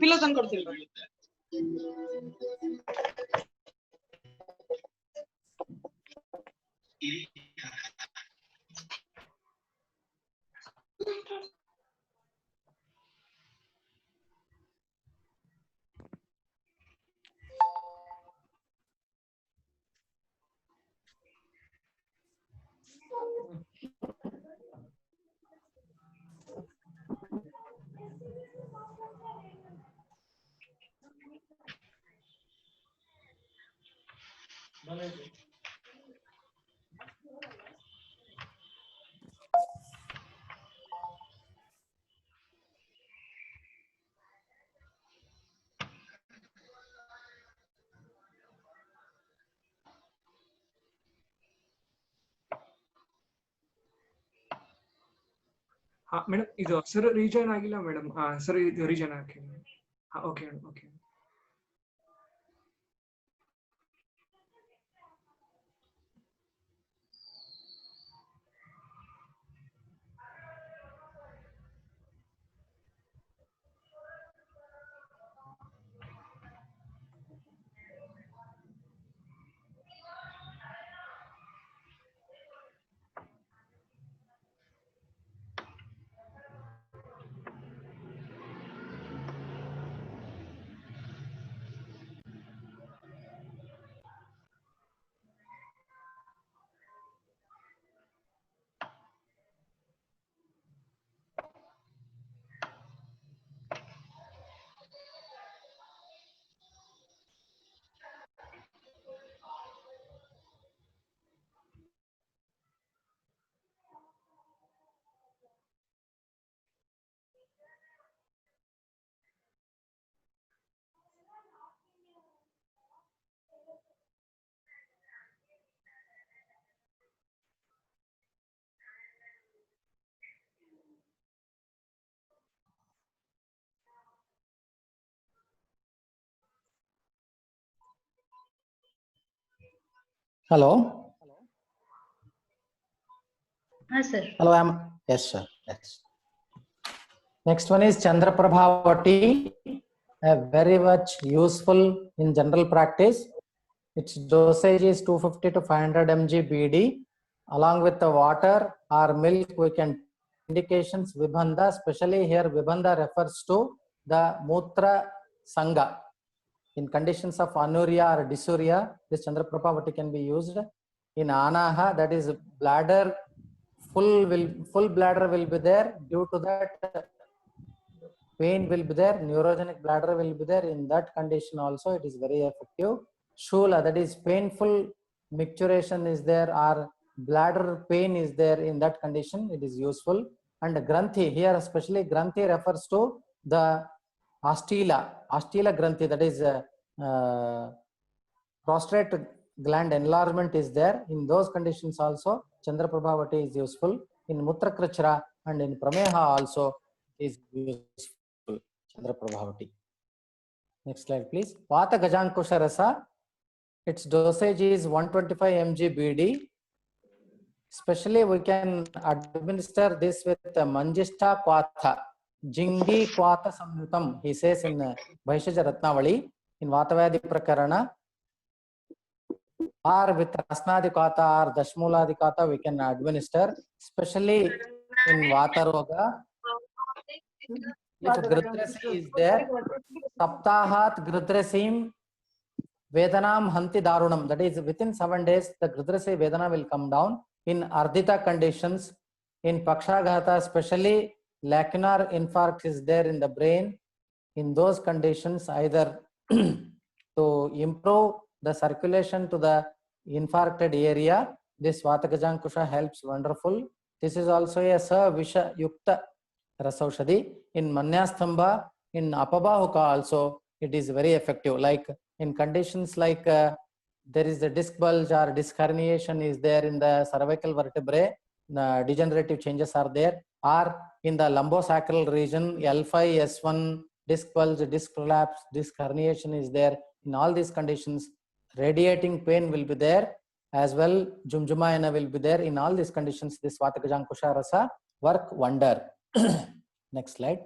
Pillow ತಂದು ಕೊಡ್ತೀನಿ. Madam ಇದು ಸರ್ ರೀಜನ್ ಆಗಿಲ್ಲ ಮೇಡಮ್. ಸರ್ ಇದು ರೀಜನ್ ಹಾಕಿ. Okay okay. Hello. Yes, sir. Hello, yes, sir. Yes. Next one is Chandraprabhavati, very much useful in general practice. Its dosage is 250 to 500 mg BD. Along with the water or milk, we can indications Vibhanda, especially here Vibhanda refers to the Mutra Sangha. In conditions of anuria or dysuria, this Chandraprabhavati can be used. In Anaha, that is bladder, full bladder will be there. Due to that, pain will be there, neurogenic bladder will be there. In that condition also, it is very effective. Shula, that is painful micturition is there, or bladder pain is there. In that condition, it is useful. And Granthi, here especially Granthi refers to the Astila Granthi, that is prostate gland enlargement is there. In those conditions also, Chandraprabhavati is useful. In Mutrakrachra and in Prameha also is useful, Chandraprabhavati. Next slide, please. Vata Gajankusha Rasa, its dosage is 125 mg BD. Especially we can administer this with Manjishta Kwatha, Jingi Kwatha Samyutam, he says in Bhaishaja Ratnavali, in Vatavadi Prakarana, or with Rasnadi Kwatha or Dashmuladi Kwatha we can administer, especially in Vata Roga. If Gridrasi is there, Saptahat Gridrasim Vedanam Hanti Darunam, that is within 7 days the Gridrasi Vedana will come down. In Ardhita conditions, in Pakshaghata, especially lacunar infarct is there in the brain. In those conditions, either to improve the circulation to the infarcted area, this Vatagajankusha helps wonderful. This is also a Savisha Yukta Rasaushadi. In Manyasthamba, in Apabahuka also, it is very effective. Like in conditions like there is a disc bulge or disc herniation is there in the cervical vertebrae, degenerative changes are there, or in the lumbosacral region, L5, S1, disc bulge, disc prolapse, disc herniation is there. In all these conditions, radiating pain will be there. as well Jumjumayana will be there. In all these conditions, this Vatakajankusha rasa work wonder. Next slide.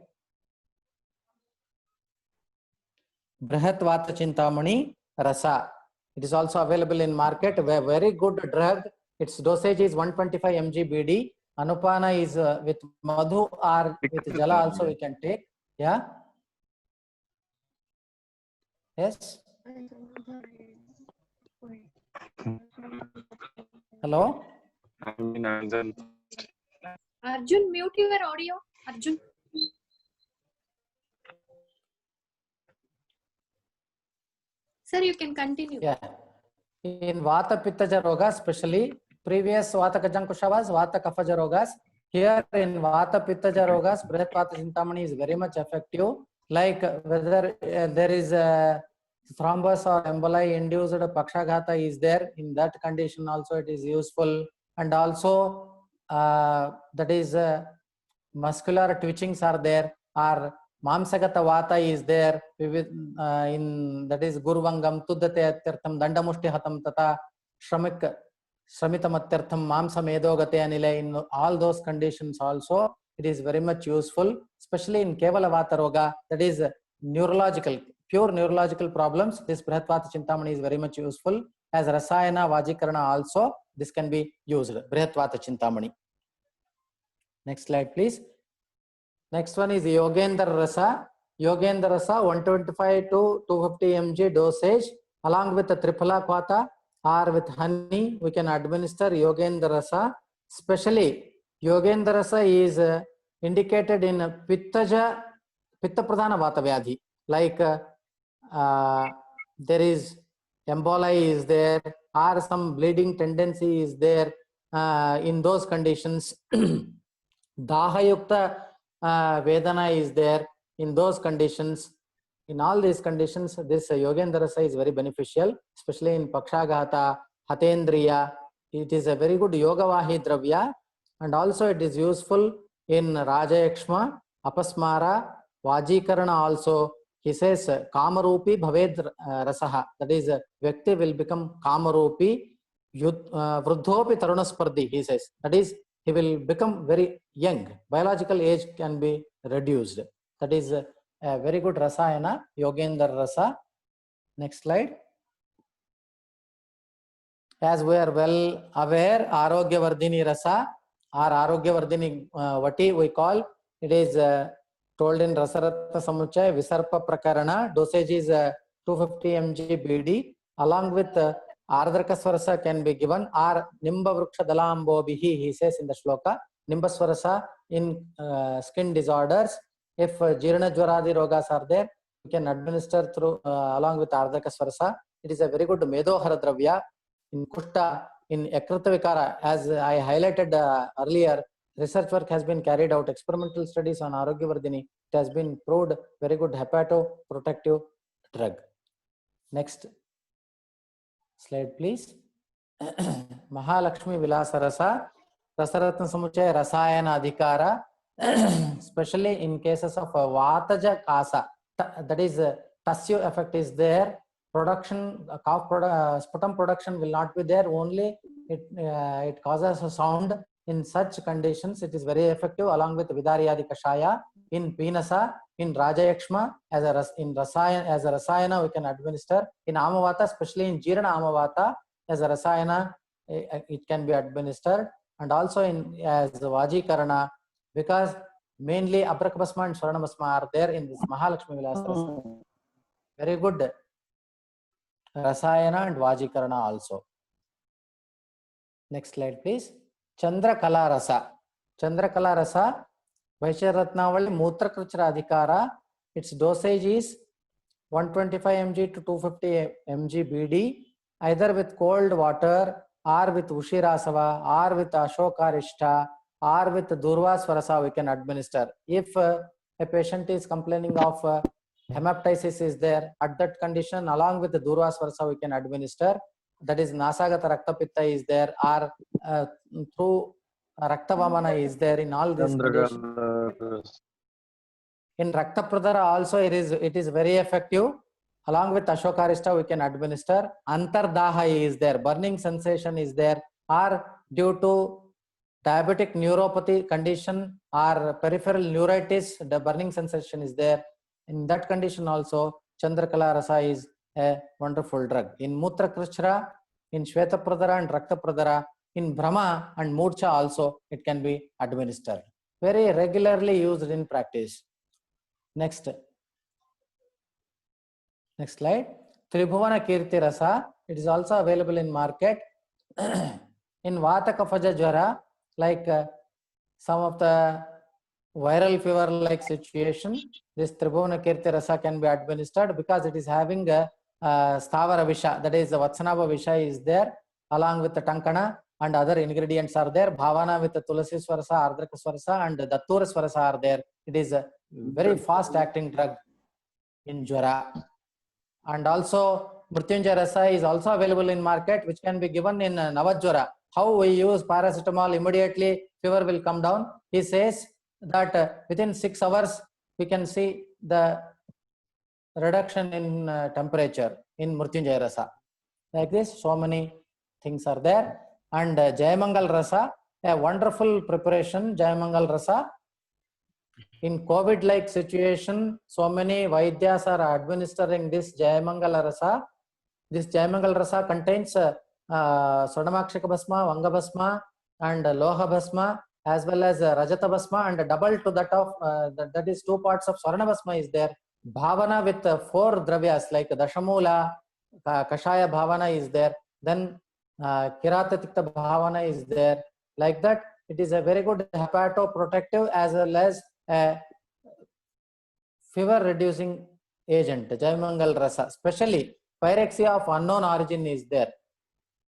Brihat Vata Chintamani rasa. It is also available in market. A very good drug. Its dosage is 125 mg BD. Anupana is with madhu or with jala also we can take. Yeah. Yes. Hello. Arjun, mute your audio. Arjun. Sir, you can continue. Yeah. In Vata Pittaja Rogas, especially previous Vata Kajankusha was Vata Kafaja Rogas. Here in Vata Pittaja Rogas, Brihat Vata Chintamani is very much effective. Like whether there is a thrombus or emboli induced Pakshaghata is there, in that condition also it is useful. And also that is muscular twitchings are there, or Mamsagata Vata is there, in that is Gurvangam, Tuddate Atyartham, Dandamushti Hatam Tata, Shramita Matyartham, Mamsa Medogate Anile. In all those conditions also, it is very much useful, especially in Kevala Vata Roga, that is neurological, pure neurological problems. This Brihat Vata Chintamani is very much useful. As Rasayana, Vajikarana also, this can be used. Brihat Vata Chintamani. Next slide, please. Next one is Yogendra Rasa. Yogendra Rasa 125 to 250 mg dosage along with the Triphala Kvata or with honey we can administer Yogendra Rasa. Especially Yogendra Rasa is indicated in Pitta Pradhana Vata Vyadhi, like there is emboli is there or some bleeding tendency is there. In those conditions Dahayukta Vedana is there. In those conditions, in all these conditions, this Yogendra Rasa is very beneficial, especially in Pakshaghata, Hatendriya. It is a very good Yogavahi Dravya, and also it is useful in Rajayakshma, Apasmara, Vajikarana also. He says Kamarupi Bhaved Rasaha, that is Vyakti will become Kamarupi, Vruddhopi Tarunaspardi, he says. That is, he will become very young. Biological age can be reduced. That is a very good Rasayana, Yogendra Rasa. Next slide. As we are well aware, Arogyavardhini Rasa or Arogyavardhini Vati we call, it is told in Rasaratna Samuchaya Visarpa Prakarana. Dosage is 250 mg BD. Along with Ardrakasvarasa can be given, or Nimba Vruksha Dalambobihi, he says in the shloka. Nimbasvarasa in skin disorders. If Jirna Jwaradi Rogas are there, we can administer through along with Ardrakasvarasa. It is a very good Medohara Dravya. In Kushta, in Yakrita Vikara, as I highlighted earlier, research work has been carried out, experimental studies on Arogyavardhini. It has been proved very good hepatoprotective drug. Next slide, please. Mahalakshmi Vilasa Rasa, Rasaratna Samuchaya Rasayana Adhikara, especially in cases of Vataja Kasa, that is Tasyo effect is there. Production, sputum production will not be there, only it causes a sound. In such conditions, it is very effective along with Vidaryadi Kashaya. In Pinasa, in Rajayakshma, as a Rasayana, we can administer. In Amavata, especially in Jirana Amavata, as a Rasayana, it can be administered. And also in as Vajikarana, because mainly Abrakabasma and Swaranabasma are there in this Mahalakshmi Vilasa Rasa. Very good Rasayana and Vajikarana also. Next slide, please. Chandra Kala Rasa. Chandra Kala Rasa, Vaishyaratnavali Mutrakrachara Adhikara. Its dosage is 125 mg to 250 mg BD, either with cold water or with Ushirasava or with Ashokarishta or with Durvasvarasa we can administer. If a patient is complaining of hemoptysis is there, at that condition along with the Durvasvarasa we can administer. That is Nasagata Raktapitta is there, or through Raktavamana is there. In all these conditions. In Raktapradara also it is very effective. Along with Ashokarishta, we can administer. Antardaha is there, burning sensation is there, or due to diabetic neuropathy condition or peripheral neuritis, the burning sensation is there. In that condition also, Chandrakala Rasa is a wonderful drug. In Mutra Krishra, in Shweta Pradara and Rakta Pradara, in Brahma and Murcha also, it can be administered. Very regularly used in practice. Next slide. Tribhuvana Kirti Rasa, it is also available in market. In Vata Kaphaja Jwara, like some of the viral fever like situation, this Tribhuvana Kirti Rasa can be administered because it is having a Stavara Visha, that is the Vatsanava Visha is there, along with the Tankana and other ingredients are there. Bhavana with the Tulasi Swarasa, Ardrika Swarasa and Dattura Swarasa are there. It is a very fast acting drug in Jwara. And also Mrityunjaya Rasa is also available in market, which can be given in Navajwara. How we use paracetamol, immediately fever will come down. He says that within 6 hours we can see the reduction in temperature in Mrityunjaya Rasa. Like this, so many things are there. And Jayamangal Rasa, a wonderful preparation, Jayamangal Rasa. In COVID-like situation, so many Vaidyas are administering this Jayamangal Rasa. This Jayamangal Rasa contains Sodamakshika Bhasma, Vanga Bhasma and Loha Bhasma, as well as Rajata Bhasma, and double to that of, that is 2 parts of Swarna Bhasma is there. Bhavana with 4 dravyas like Dashamula, Kashaya Bhavana is there. Then Kiratatikta Bhavana is there. Like that, it is a very good hepatoprotective as well as a fever reducing agent, Jayamangal Rasa. Especially pyrexia of unknown origin is there.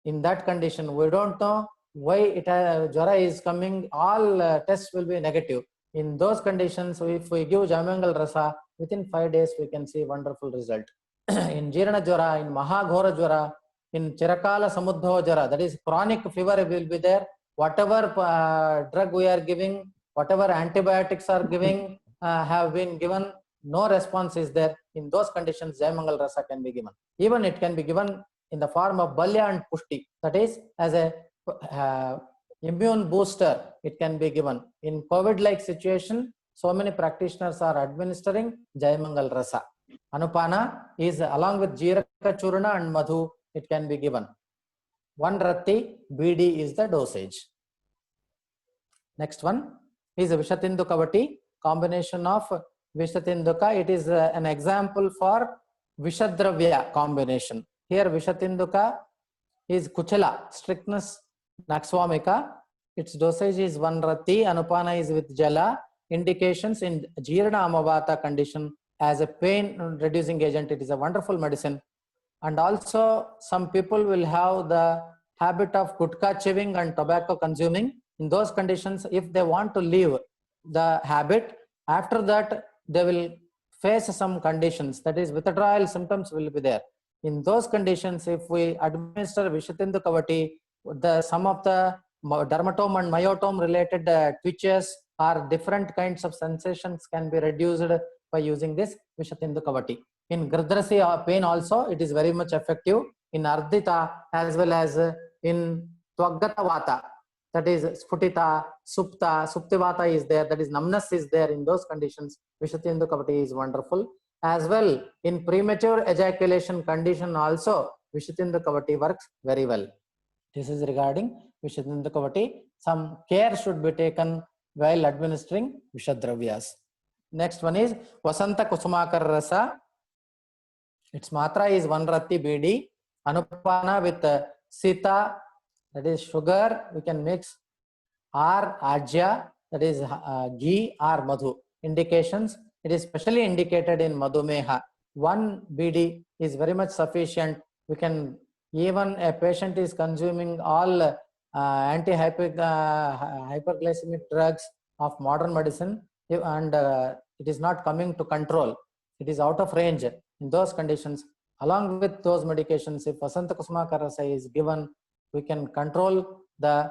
In that condition, we don't know why Jwara is coming, all tests will be negative. In those conditions, if we give Jayamangal Rasa, within 5 days we can see wonderful result. In Jirana Jwara, in Mahaghora Jwara, in Chirakala Samuddhava Jwara, that is chronic fever will be there. Whatever drug we are giving, whatever antibiotics are giving, have been given, no response is there. In those conditions, Jayamangal Rasa can be given. Even it can be given in the form of Balya and Pushti, that is as a immune booster, it can be given. In COVID-like situation, so many practitioners are administering Jayamangal Rasa. Anupana is along with Jiraka Churna and Madhu, it can be given. 1 Rati BD is the dosage. Next one is Vishatinduka Vati, combination of Vishatinduka. It is an example for Vishadravya combination. Here Vishatinduka is Kuchala, strictness Naxwamika. Its dosage is 1 Rati, Anupana is with Jala. Indications in Jirna Amavata condition as a pain reducing agent. It is a wonderful medicine. And also some people will have the habit of gutka chewing and tobacco consuming. In those conditions, if they want to leave the habit, after that they will face some conditions, that is withdrawal symptoms will be there. In those conditions, if we administer Vishatinduka Vati, some of the dermatome and myotome related twitches or different kinds of sensations can be reduced by using this Vishatinduka Vati. In Gridrasi pain also, it is very much effective. In Ardita as well as in Twagata Vata, that is Sputita, Supta, Suptivata is there, that is numbness is there. In those conditions, Vishatinduka Vati is wonderful. As well, in premature ejaculation condition also, Vishatinduka Vati works very well. This is regarding Vishatinduka Vati. Some care should be taken while administering Vishadravyas. Next one is Vasanta Kusumakar Rasa. Its matra is 1 Rati BD. Anupana with Sita, that is sugar, we can mix, or Ajya, that is ghee or Madhu. Indications, it is specially indicated in Madhumeha. 1 BD is very much sufficient. We can, even a patient is consuming all anti-hyperglycemic drugs of modern medicine and it is not coming to control. It is out of range. In those conditions, along with those medications, if Vasanta Kusumakar Rasa is given, we can control the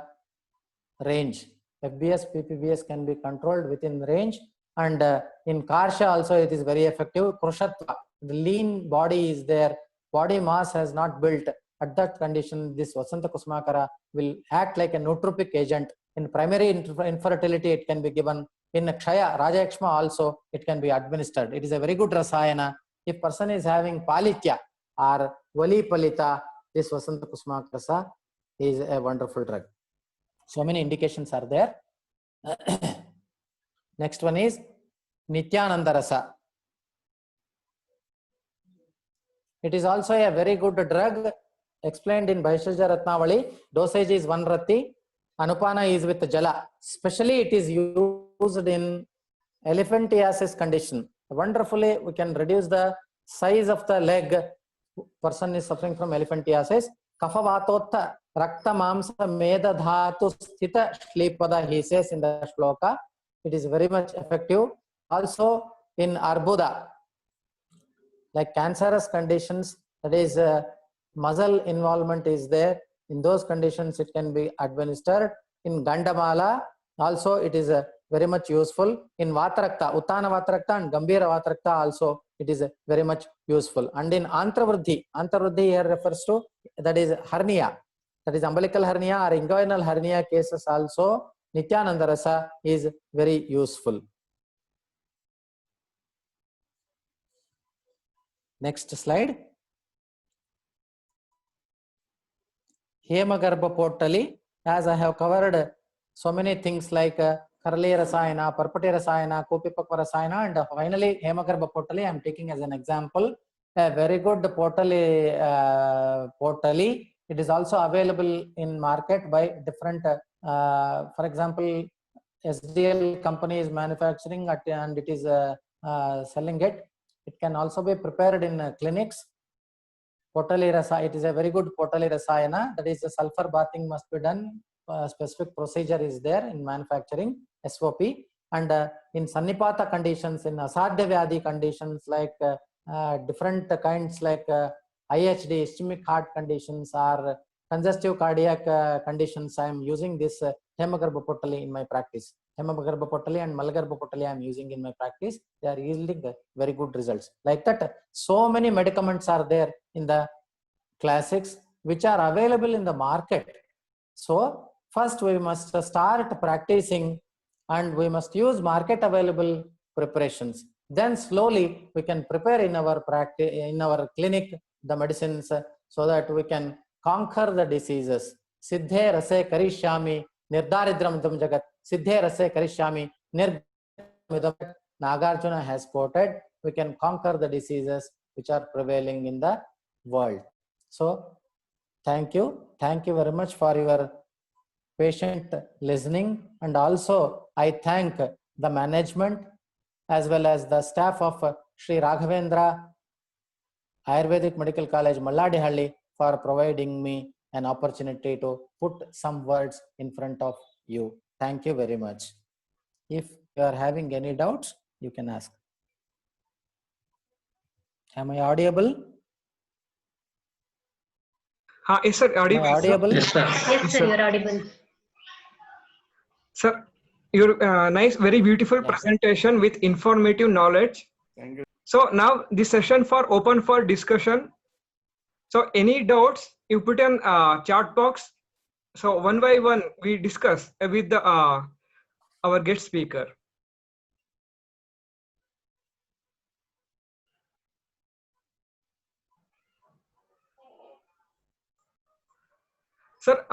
range. FBS, PPBS can be controlled within range. And in Karsha also it is very effective. Krushatva, the lean body is there, body mass has not built. At that condition, this Vasanta Kusmakara will act like a nootropic agent. In primary infertility, it can be given. In Kshaya, Rajakshma also, it can be administered. It is a very good rasayana. If person is having Palitya or Vali Palita, this Vasanta Kusmakara is a wonderful drug. So many indications are there. Next one is Nityananda Rasa. It is also a very good drug explained in Bhaishya Ratnavali. Dosage is 1 rati. Anupana is with Jala. Especially it is used in elephantiasis condition. Wonderfully, we can reduce the size of the leg. Person is suffering from elephantiasis. Kaphavatotha Rakta Mamsa Meda Dhatu Sthita Shlipada, he says in the shloka. It is very much effective. Also in Arbuda, like cancerous conditions, that is muscle involvement is there. In those conditions, it can be administered. In Gandamala, also it is very much useful. In Vatrakta, Uttana Vatrakta and Gambhira Vatrakta also, it is very much useful. And in Antravruddhi, Antravruddhi here refers to, that is hernia, that is umbilical hernia or inguinal hernia cases also, Nityananda Rasa is very useful. Next slide. Hemagarbha Potali, as I have covered so many things like Karali Rasayana, Parpati Rasayana, Kopipakva Rasayana, and finally Hemagarbha Potali I am taking as an example. A very good Potali. It is also available in market by different, for example, SDL company is manufacturing it and it is selling it. It can also be prepared in clinics. Potali Rasa, it is a very good Potali Rasayana. That is, the sulfur bathing must be done. Specific procedure is there in manufacturing, SOP. And in Sannipata conditions, in Asadhya Vyadhi conditions, like different kinds like IHD, ischemic heart conditions, or congestive cardiac conditions, I am using this Hemagarbha Potali in my practice. Hemagarbha Potali and Malagarbha Potali I am using in my practice. They are yielding very good results. Like that, so many medicaments are there in the classics which are available in the market. So first we must start practicing and we must use market available preparations. Then slowly we can prepare in our practice, in our clinic, the medicines, so that we can conquer the diseases. Siddhe rase karishyami nirdaridram jagat. Siddhe rase karishyami nirdaridram. Nagarjuna has quoted, we can conquer the diseases which are prevailing in the world. So thank you very much for your patient listening, and also I thank the management as well as the staff of Sri Raghavendra Ayurvedic Medical College, Malladihalli, for providing me an opportunity to put some words in front of you. Thank you very much. If you are having any doubts, you can ask. Am I audible? Yes, sir. Am I audible? Yes, sir, you're audible. Sir, your nice, very beautiful presentation with informative knowledge. Thank you. So now this session for open for discussion. So any doubts, you put in chat box. So one by one we discuss with the our guest speaker. Sir,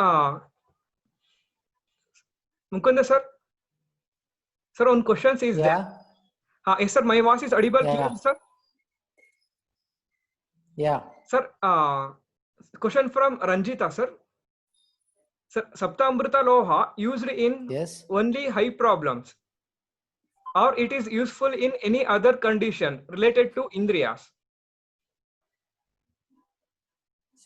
Mukunda sir. Sir, on questions is there. Yes, sir. My voice is audible, clear, sir. Yeah. Sir, question from Ranjita, sir. Sir, Saptamrita Loha used in only high problems, or it is useful in any other condition related to Indriyas?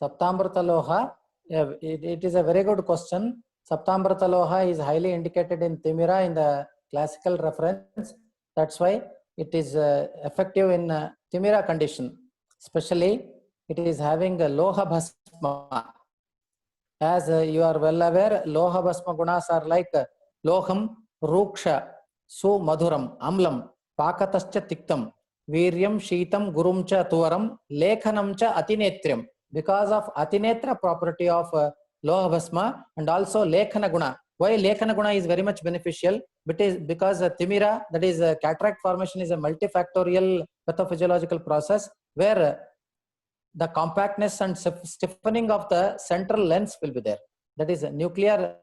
Saptamrita Loha, it is a very good question. Saptamrita Loha is highly indicated in Timira in the classical reference. That's why it is effective in Timira condition. Especially, it is having a Loha Bhasma. As you are well aware, Loha Bhasma gunas are like Loham, Ruksha, Su Madhuram, Amlam, Pakatascha Tiktam, Viryam Sheetam Gurum cha Tuvaram Lekhanam cha Atinetriam. Because of Atinetra property of Loha Bhasma and also Lekhana Guna. Why Lekhana Guna is very much beneficial? Because Timira, that is cataract formation, is a multifactorial pathophysiological process where the compactness and stiffening of the central lens will be there. That is nuclear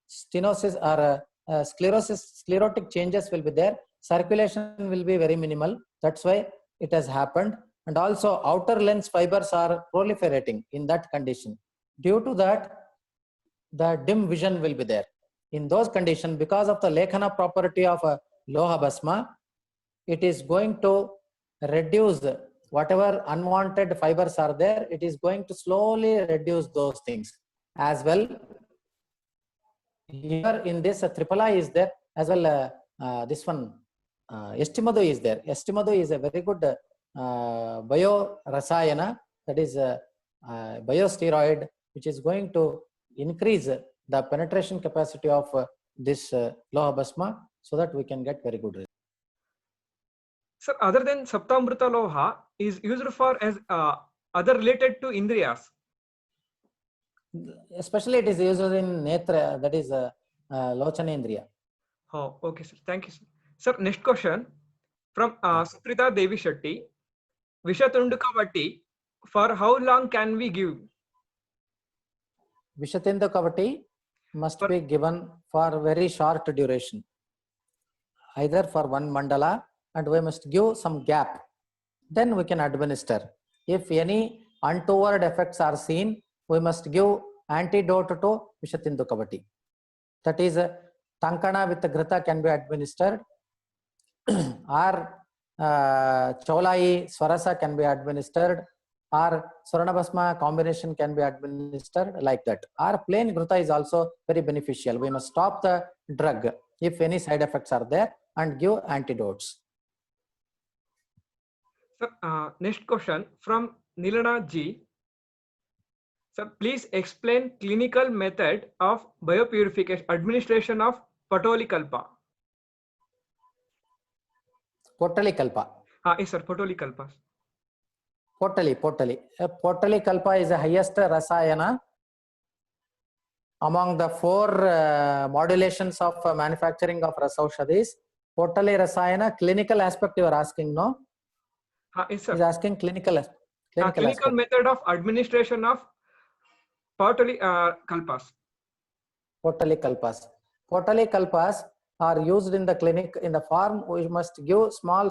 stenosis or sclerotic changes will be there. Circulation will be very minimal. That's why it has happened. And also outer lens fibers are proliferating in that condition. Due to that, the dim vision will be there. In those conditions, because of the Lekhana property of Loha Bhasma, it is going to reduce whatever unwanted fibers are there. It is going to slowly reduce those things as well. Here in this III is there as well. This one Estimado is there. Estimado is a very good bio-rasayana, that is biosteroid, which is going to increase the penetration capacity of this Loha Bhasma so that we can get very good results. Sir, other than Saptamrita Loha is used for as other related to Indriyas. Especially it is used in Netra, that is Lochanendriya. Oh, okay, sir. Thank you, sir. Sir, next question from Suprita Devi Shetty. Vishatundukavati, for how long can we give? Vishatundukavati must be given for very short duration, either for one mandala, and we must give some gap. Then we can administer. If any untoward effects are seen, we must give antidote to Vishatundukavati. That is, Tankana with the Ghrita can be administered, or Cholai Swarasa can be administered, or Swarna Bhasma combination can be administered, like that. Or plain Ghrita is also very beneficial. We must stop the drug if any side effects are there and give antidotes. Sir, next question from Nilana G. Sir, please explain clinical method of biopurification administration of Patolikalpa. Potalikalpa. Yes, sir. Potolikalpa. Potalikalpa is the highest rasayana among the 4 modulations of manufacturing of Rasaushadis. Potali rasayana, clinical aspect you are asking, no? Yes, sir. He's asking clinical aspect. Clinical method of administration of Potalikalpas. Potalikalpas are used in the clinic in the form we must give small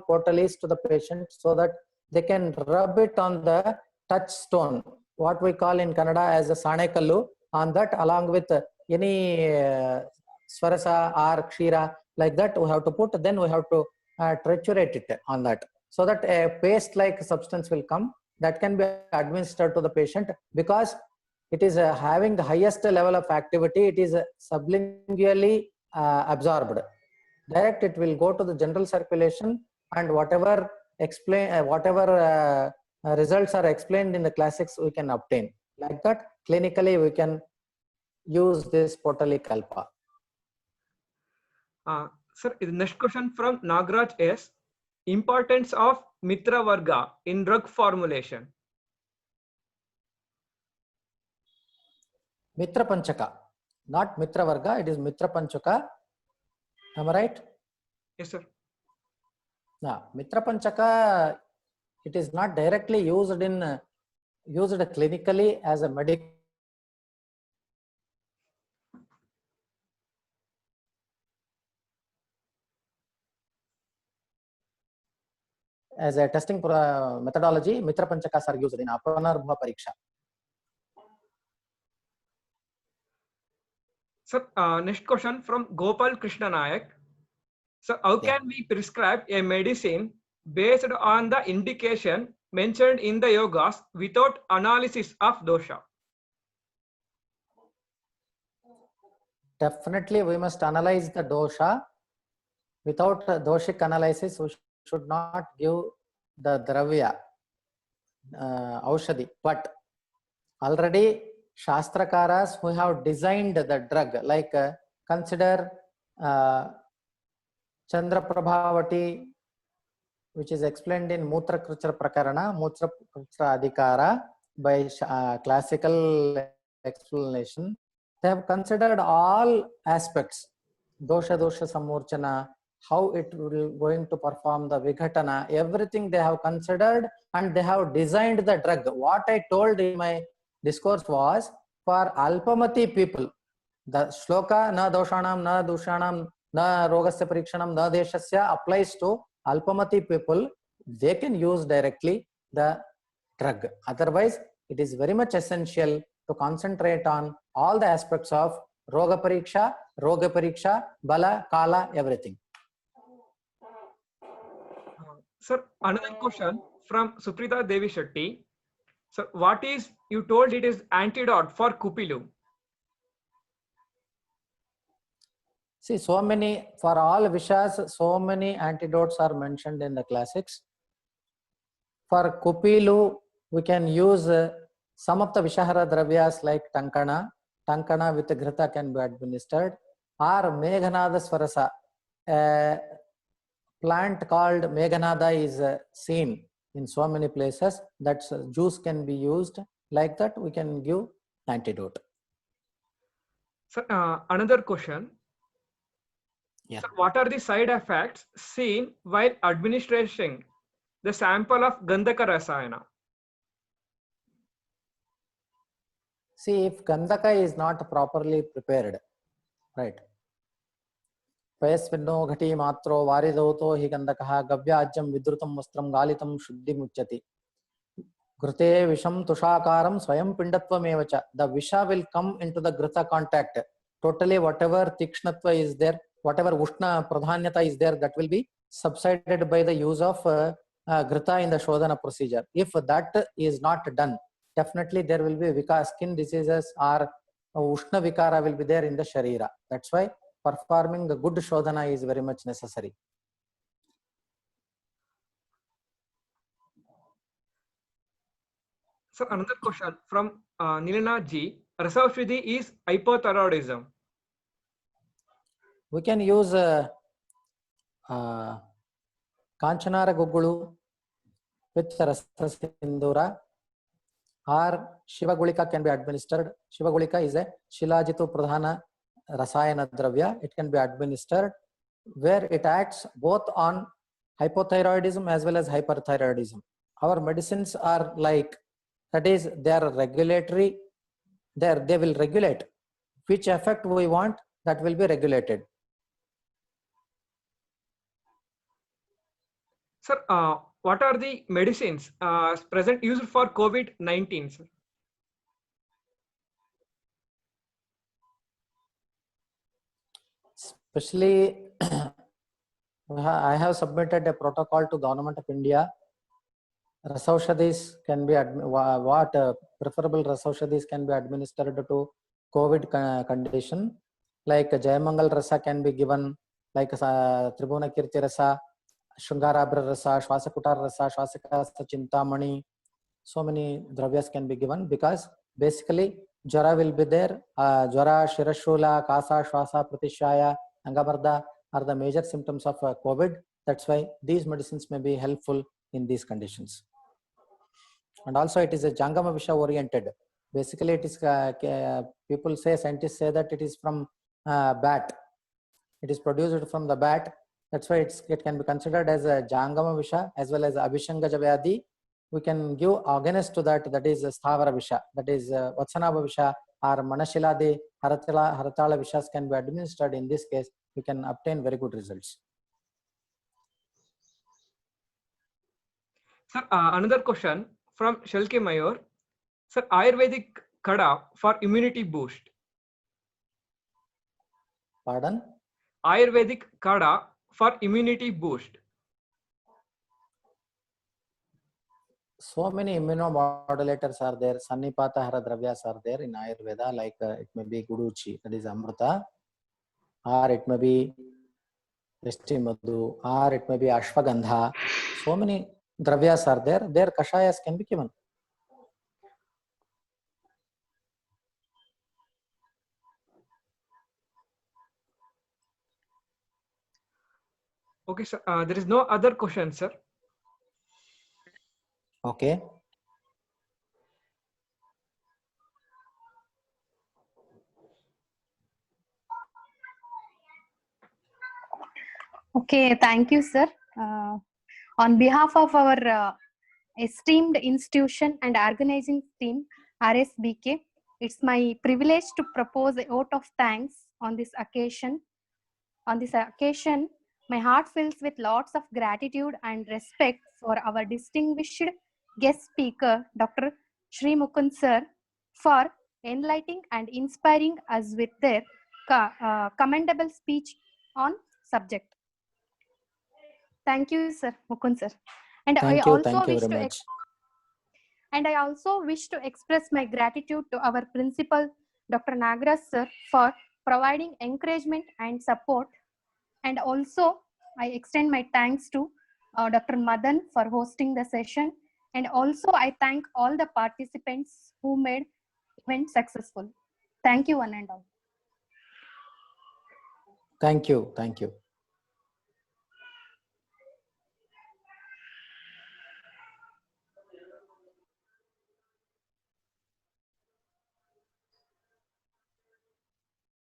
potalis to the patient so that they can rub it on the touchstone, what we call in Kannada as a sanekallu, on that along with any swarasa or kshira, like that we have to put, then we have to triturate it on that, so that a paste like substance will come that can be administered to the patient. Because it is having the highest level of activity, it is sublingually absorbed. Direct it will go to the general circulation, and whatever results are explained in the classics we can obtain. Like that, clinically we can use this Potalikalpa. Sir, the next question from Nagraj S. Importance of Mitra Varga in drug formulation. Mitra Panchaka, not Mitra Varga, it is Mitra Panchaka. Am I right? Yes, sir. Now, Mitra Panchaka, it is not directly used clinically as a medical. As a testing methodology, Mitra Panchakas are used in Apanarbha Pariksha. Sir, next question from Gopal Krishna Nayak. So, how can we prescribe a medicine based on the indication mentioned in the yogas without analysis of dosha? Definitely, we must analyze the dosha. Without doshic analysis, we should not give the dravya, aushadhi. But already Shastrakaras who have designed the drug, like consider Chandraprabhavati which is explained in Mutra Kruchra Prakarana, Mutra Kruchra Adhikara by classical explanation. They have considered all aspects, dosha samurchana, how it will going to perform the vighatana, everything they have considered, and they have designed the drug. What I told in my discourse was for alpamati people, the shloka na doshanam na dushanam na rogasya parikshanam na deshasya applies to alpamati people. They can use directly the drug. Otherwise, it is very much essential to concentrate on all the aspects of roga pariksha, bala, kala, everything. Sir, another question from Suprita Devi Shetty. So, what is, you told it is antidote for Kupilu? See, so many, for all vishas, so many antidotes are mentioned in the classics. For Kupilu, we can use some of the Vishahara Dravyas like Tankana. Tankana with Ghrita can be administered. Or Meghanada Swarasa. A plant called Meghanada is seen in so many places. That juice can be used. Like that, we can give antidote. Sir, another question. Yeah. Sir, what are the side effects seen while administering the sample of Gandhaka Rasayana? See, if Gandhaka is not properly prepared, right? Payasvinno ghati matro varidauto hi Gandhakaha gavyajyam vidrutam vastram galitam shuddhi muchyati. Ghrute visham tushakaram swayam pindatvam evacha. The visha will come into the ghrita contact. Totally whatever tikshnatva is there, whatever ushna pradhanyata is there, that will be subsided by the use of ghrita in the shodhana procedure. If that is not done, definitely there will be skin diseases or ushna vikara will be there in the sharira. That's why performing the good shodhana is very much necessary. Sir, another question from Nilana G. Rasaushidhi is hypothyroidism. We can use Kanchanara Gugulu with Rasasindura, or Shivagulika can be administered. Shivagulika is a Shilajitu Pradhana Rasayana Dravya. It can be administered where it acts both on hypothyroidism as well as hyperthyroidism. Our medicines are like, that is, they are regulatory, they will regulate which effect we want, that will be regulated. Sir, what are the medicines present used for COVID-19, sir? Especially, I have submitted a protocol to Government of India. Rasaushadhis can be, preferable Rasaushadhis can be administered to COVID condition. Like Jayamangal Rasa can be given, like Tribuna Kirti Rasa, Shungarabra Rasa, Shwasakutar Rasa, Shwasakasa Chintamani. So many dravyas can be given because basically Jara will be there. Jara, Shirashula, Kasa, Shwasa, Pratishaya, Angabarda are the major symptoms of COVID. That's why these medicines may be helpful in these conditions. And also it is a Jangama Visha oriented. Basically it is, people say, scientists say that it is from bat. It is produced from the bat. That's why it can be considered as a Jangama Visha as well as Abhishangaja Vyadhi. We can give agonist to that, that is Sthavara Visha, that is Vatsanabha Visha or Manashiladi, Haratala Vishas can be administered. In this case, we can obtain very good results. Sir, another question from Shalke Mayor. Sir, Ayurvedic Kada for immunity boost. Pardon? Ayurvedic Kada for immunity boost. So many immunomodulators are there. Sannipata Hara Dravyas are there in Ayurveda, like it may be Guduchi, that is Amrita, or it may be Vishti Madhu, or it may be Ashwagandha. So many Dravyas are there. Their Kashayas can be given. Okay, sir. There is no other question, sir. Okay. Okay, thank you, sir. On behalf of our esteemed institution and organizing team, RSBK, it's my privilege to propose a vote of thanks on this occasion. On this occasion, my heart fills with lots of gratitude and respect for our distinguished guest speaker, Dr. Shri Mukund sir, for enlightening and inspiring us with their commendable speech on subject. Thank you, sir, Mukund sir. And Thank you very much. I also wish to express my gratitude to our principal, Dr. Nagraj sir, for providing encouragement and support. And also, I extend my thanks to Dr. Madan for hosting the session. And also, I thank all the participants who made event successful. Thank you, one and all. Thank you. Thank you.